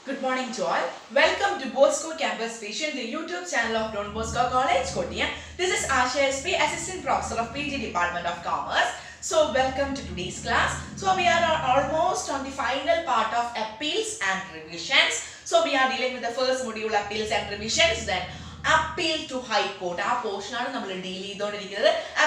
Good morning to all. Welcome to Bosco Campus Vision, the YouTube channel of Don Bosco College, Kottayam. This is Asha SP, Assistant Professor of PG Department of Commerce. So, welcome to today's class. So, we are almost on the final part of appeals and revisions. So, we are dealing with the first module, appeals and revisions. Then, appeal to High Court. Our portion is deal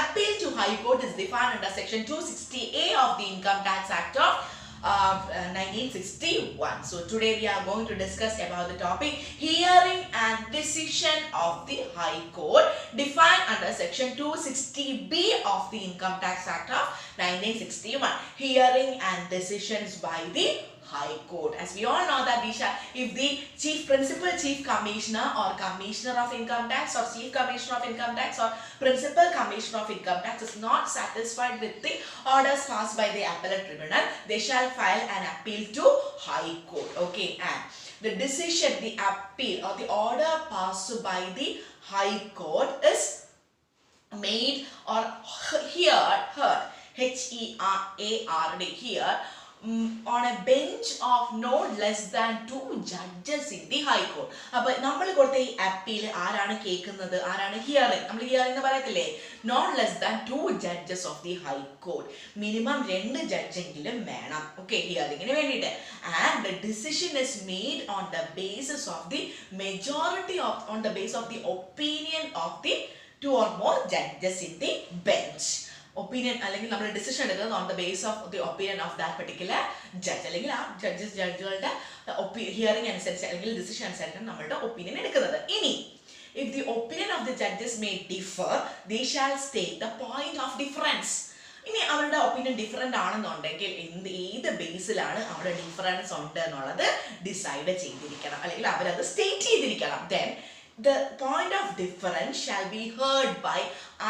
appeal to High Court is defined under Section 260A of the Income Tax Act of 1961. So today we are going to discuss about the topic hearing and decision of the High Court defined under Section 260B of the Income Tax Act of 1961. Hearing and decisions by the High Court. As we all know that if the Principal Chief Commissioner or Commissioner of Income Tax or Chief Commissioner of Income Tax or Principal Commissioner of Income Tax is not satisfied with the orders passed by the Appellate Tribunal, they shall file an appeal to High Court. Okay, and the decision, the appeal or the order passed by the High Court is made or heard, H-E-R-A-R-D, here, on a bench of no less than 2 judges in the High Court. അപ്പോൾ നമ്മൾ കൊടുത്ത ഈ appeal ആരാണ് കേൾക്കുന്നത്, ആരാണ് hearing, നമ്മൾ hearing എന്ന് പറയത്തില്ലേ, not less than 2 judges of the High Court, minimum 2 ജഡ്ജെങ്കിലും വേണം, ഓക്കെ, ഹിയറിംഗിന് വേണ്ടിയിട്ട്. And the decision is made on the basis of the majority of, on the basis of the opinion of the 2 or more judges in the bench. Opinion അല്ലെങ്കിൽ നമ്മൾ decision എടുക്കുന്നത് on the basis of the opinion of that particular judge, അല്ലെങ്കിൽ ആ ജഡ്ജുകളുടെ hearing അനുസരിച്ച് അല്ലെങ്കിൽ decision അനുസരിച്ചാണ് നമ്മളുടെ opinion എടുക്കുന്നത്. ഇനി if the opinion of the judges may differ, they shall state the point of difference. ഇനി അവരുടെ ഒപ്പീനിയൻ ഡിഫറെൻ്റ് ആണെന്നുണ്ടെങ്കിൽ ഏത് ബേസിലാണ് അവിടെ ഡിഫറൻസ് ഉണ്ട് എന്നുള്ളത് ഡിസൈഡ് ചെയ്തിരിക്കണം, അല്ലെങ്കിൽ അവരത് സ്റ്റേറ്റ് ചെയ്തിരിക്കണം. Then the point of difference shall be heard by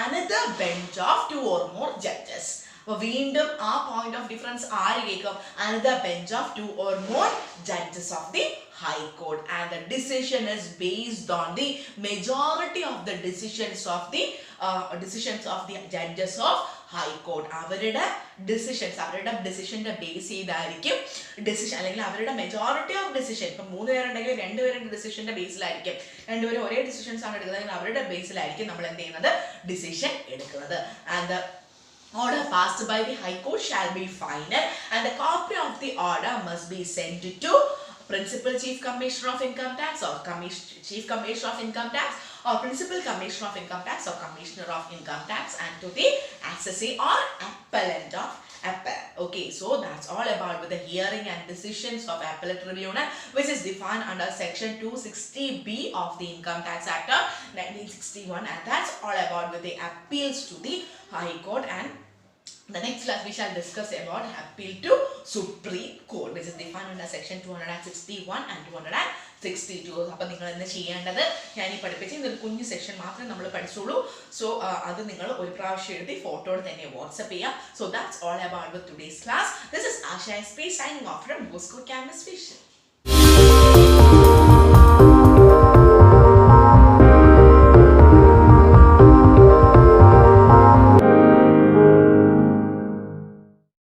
another bench of 2 or more judges. അപ്പോൾ വീണ്ടും ആ പോയിന്റ് ഓഫ് ഡിഫറൻസ് ആര് കേൾക്കും? another bench of 2 or more judges of the High Court, and the decision is based on the majority of the decisions of the judges of High Court. അവരുടെ ഡിസിഷന്റെ base ചെയ്തായിരിക്കും decision, അല്ലെങ്കിൽ അവരുടെ majority of decision. ഇപ്പം 3 പേരുണ്ടെങ്കിൽ 2 പേരുടെ ഡിസിഷന്റെ ബേസിലായിരിക്കും, 2 പേരും ഒരേ decisions ആണ് എടുക്കുന്നത്, അവരുടെ ബേസിലായിരിക്കും നമ്മൾ എന്ത് ചെയ്യുന്നത്, ഡിസിഷൻ എടുക്കുന്നത്. And the order passed by the High Court shall be final, and the copy of the order must be sent to Principal Chief Commissioner of Income Tax or Chief Commissioner of Income Tax or Principal Commissioner of Income Tax or Commissioner of Income Tax, and to the assessee or appellant of appellate. Okay, so that's all about with the hearing and decisions of appellate tribunal, which is defined under Section 260B of the Income Tax Act of 1961, and that's all about with the appeals to the High Court. And the next class we shall discuss about appeal to Supreme Court, which is defined under Section 261 and 262. അപ്പോൾ നിങ്ങൾ എന്ത് ചെയ്യേണ്ടത്, ഞാൻ ഈ പഠിപ്പിച്ച ഇതൊരു കുഞ്ഞു section മാത്രമേ നമ്മൾ പഠിച്ചുള്ളൂ. സോ അത് നിങ്ങൾ ഒരു പ്രാവശ്യം എഴുതി ഫോട്ടോയോട് തന്നെ വാട്സ്ആപ്പ് ചെയ്യാം. So that's all about with today's class. This is Asha SP signing off from Bosco Campus Vision.